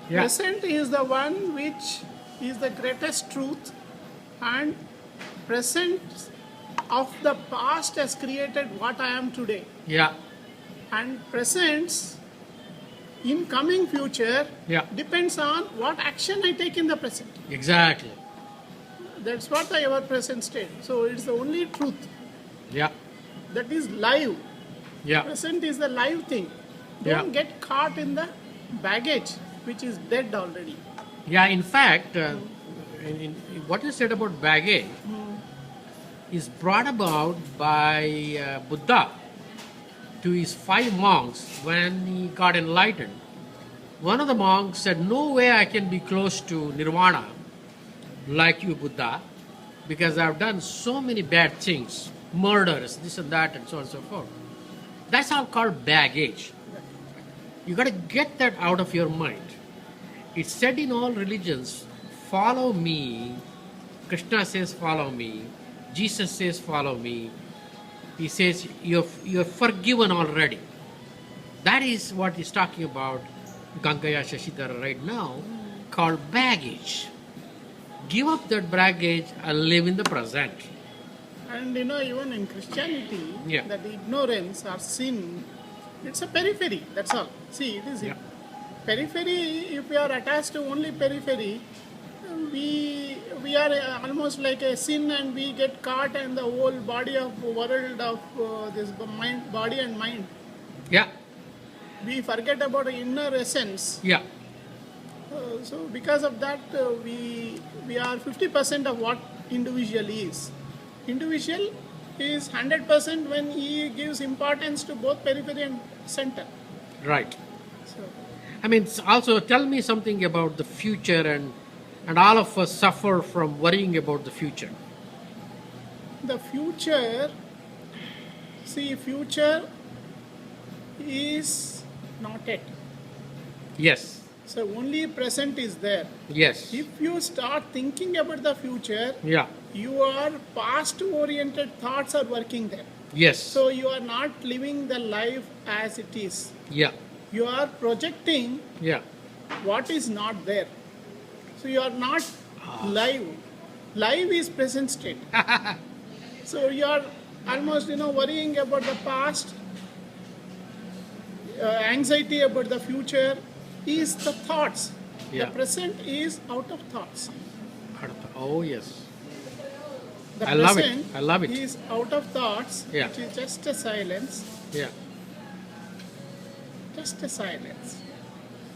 Yeah. Present is the one which is the greatest truth, and present of the past has created what I am today. Yeah. And presence in coming future Yeah. depends on what action I take in the present. Exactly. That's what the ever present state. So it's the only truth Yeah. that is live. Yeah. Present is the live thing. Don't get caught in the baggage which is dead already. Yeah. In fact, what you said about baggage is brought about by Buddha to his 5 monks when he got enlightened. One of the monks said, "No way I can be close to nirvana like you, Buddha, because I've done so many bad things, murders, this and that, and so on and so forth." That's all called baggage. You got to get that out of your mind. It's said in all religions, follow me. Krishna says, follow me. Jesus says, follow me. He says, you're forgiven already. That is what he's talking about, Gangiah Shashidhara right now, called baggage. Give up that baggage and live in the present. And even in Christianity, that ignorance or sin, it's a periphery, that's all. See, it is periphery. If we are attached to only periphery, we are almost like a sin, and we get caught in the whole body of world of this mind, body and mind. Yeah. We forget about the inner essence. Yeah. So because of that, we are 50% of what individual is. Individual is 100% when he gives importance to both periphery and center. Right. So, I mean, also tell me something about the future, and all of us suffer from worrying about the future. the future, see, future is not yet. Yes. So only present is there. Yes. If you start thinking about the future, Yeah. your past-oriented thoughts are working there. Yes. So you are not living the life as it is. Yeah. You are projecting Yeah. what is not there. So you are not live. Live is present state. So you are almost worrying about the past, anxiety about the future is the thoughts. Yeah. The present is out of thoughts. Oh, yes. The I love it. present I love it. is out of thoughts, Yeah. which is just a silence. Yeah. Just a silence.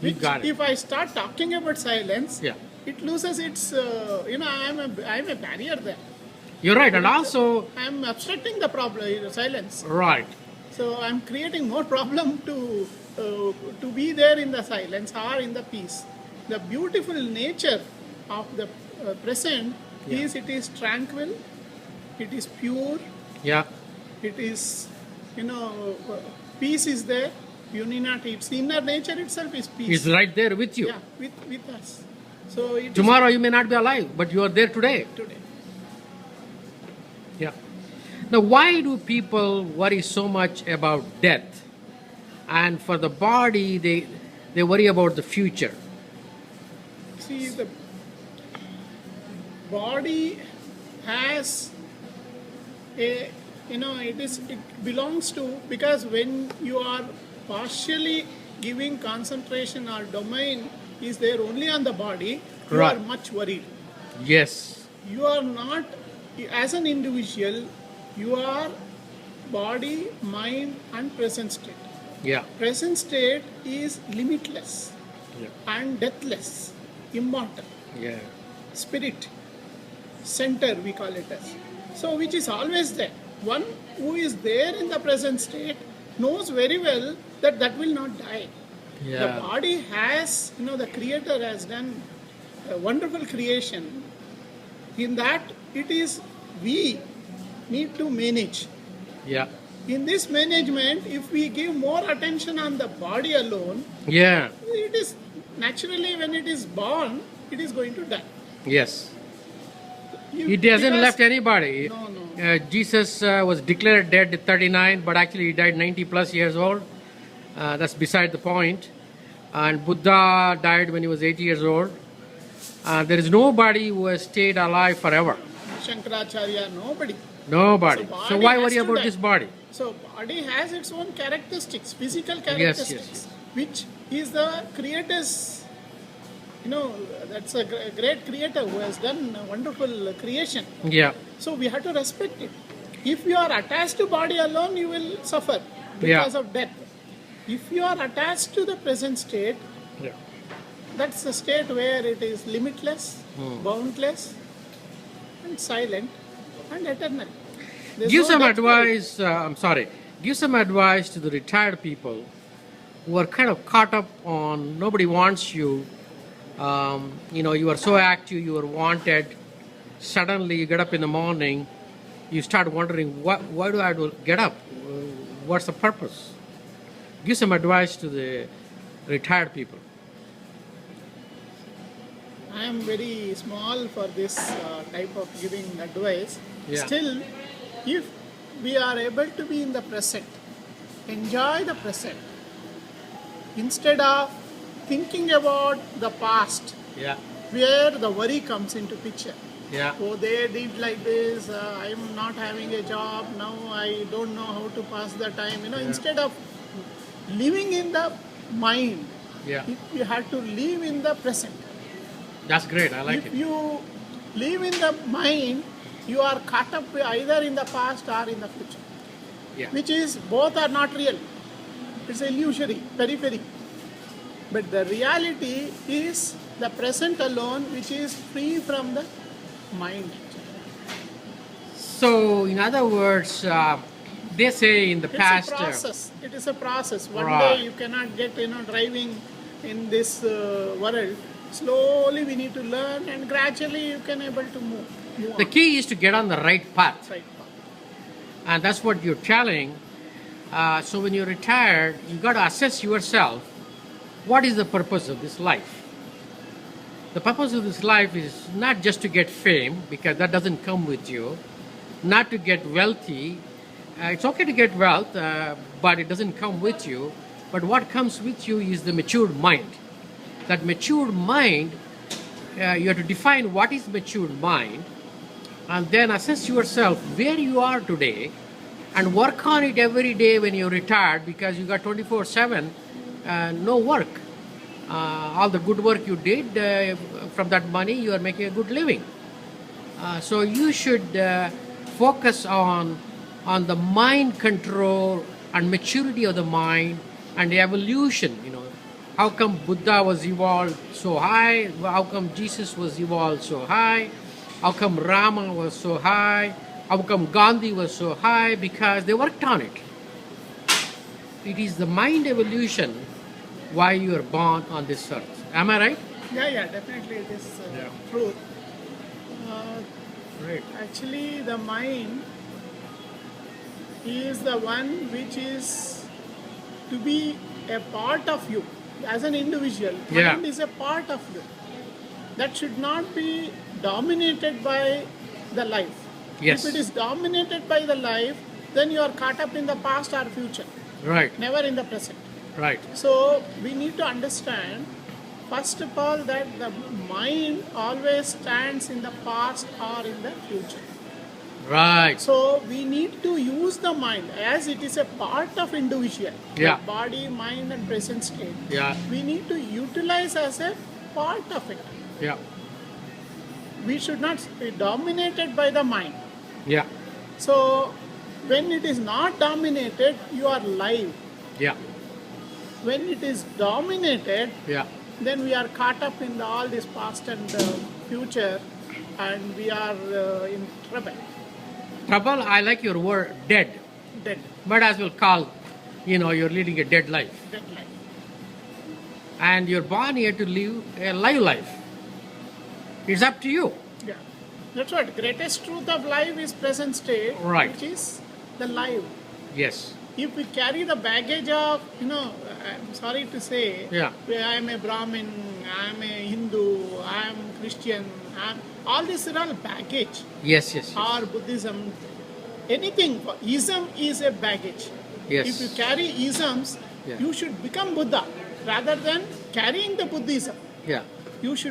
You got it. If I start talking about silence, Yeah. it loses its, I'm a barrier there. You're right. And also, I'm obstructing the problem, silence. right. So I'm creating more problem to be there in the silence or in the peace. The beautiful nature of the present is it is tranquil, it is pure, Yeah. it is, peace is there, unity. Its inner nature itself is peace. It's right there with you. Yeah, with us. So it Tomorrow you may not be alive, but you are there today. is today. Yeah. Now, why do people worry so much about death? And for the body, they worry about the future. See, the body has a, it belongs to, because when you are partially giving concentration or domain is there only on the body, you Right. are much worried. Yes. You are not, as an individual, you are body, mind and present state. Yeah. Present state is limitless Yeah. and deathless, immortal. Yeah. Spirit, center we call it as. So which is always there. One who is there in the present state knows very well that that will not die. The Yeah. body has, the creator has done a wonderful creation. In that it is we need to manage. Yeah. In this management, if we give more attention on the body alone, Yeah. it is naturally when it is born, it is going to die. Yes. You- It hasn't because- left anybody. No, no. Jesus was declared dead at 39, but actually he died 90 plus years old. That's beside the point. And Buddha died when he was 80 years old. There is nobody who has stayed alive forever. Shankaracharya, nobody. Nobody. So why worry about die. this body? So body has its own characteristics, physical characteristics, which is the creator's, that's a great creator who has done a wonderful creation. Yeah. So we have to respect it. If you are attached to body alone, you will suffer because of death. If you are attached to the present state, that's the state where it is limitless, boundless, and silent, and eternal. Give some advice, give some advice to the retired people who are kind of caught up on nobody wants you. You are so active, you are wanted. Suddenly you get up in the morning, you start wondering, why do I get up? What's the purpose? Give some advice to the retired people. I am very small for this type of giving advice. Still, if we are able to be in the present, enjoy the present, instead of thinking about the past, where the worry comes into picture. Oh, they did like this, I am not having a job, now I don't know how to pass the time. Instead of living in the mind, you have to live in the present. That's great, I like it. If you live in the mind, you are caught up either in the past or in the future. Which is, both are not real. It's illusory, periphery. But the reality is the present alone, which is free from the mind. So, in other words, they say in the past... It's a process. It is a process. One day you cannot get, driving in this world. Slowly we need to learn, and gradually you can able to move the key is to get on the right path. Right path. And that's what you're telling. So when you're retired, you got to assess yourself. What is the purpose of this life? The purpose of this life is not just to get fame, because that doesn't come with you. Not to get wealthy. It's okay to get wealth, but it doesn't come with you. But what comes with you is the matured mind. That matured mind, you have to define what is matured mind, and then assess yourself where you are today, and work on it every day when you're retired, because you got 24/7 no work. All the good work you did, from that money you are making a good living. So you should focus on the mind control and maturity of the mind and the evolution. How come Buddha was evolved so high? How come Jesus was evolved so high? How come Rama was so high? How come Gandhi was so high? Because they worked on it. It is the mind evolution why you are born on this earth. Am I right? Yeah, definitely it is truth. Right. Actually, the mind is the one which is to be a part of you. As an individual, mind is a part of you. That should not be dominated by the life. Yes. If it is dominated by the life, then you are caught up in the past or future. Right. Never in the present. Right. So we need to understand, first of all, that the mind always stands in the past or in the future. Right. So we need to use the mind as it is a part of individual. The body, mind and present state. We need to utilize as a part of it. We should not be dominated by the mind. So when it is not dominated, you are live. When it is dominated, then we are caught up in all this past and future, and we are in trouble. Trouble, I like your word, dead. Dead. Might as well call, you're leading a dead life. Dead life. And you're born here to live a live life. It's up to you. Yeah. That's what. Greatest truth of life is present state. Right. Which is the life. Yes. If we carry the baggage of, I'm sorry to say, I am a Brahmin, I am a Hindu, I am Christian, all this is all baggage. Yes. Or Buddhism, anything. Ism is a baggage. Yes. If you carry isms, you should become Buddha rather than carrying the Buddhism. Yeah. You should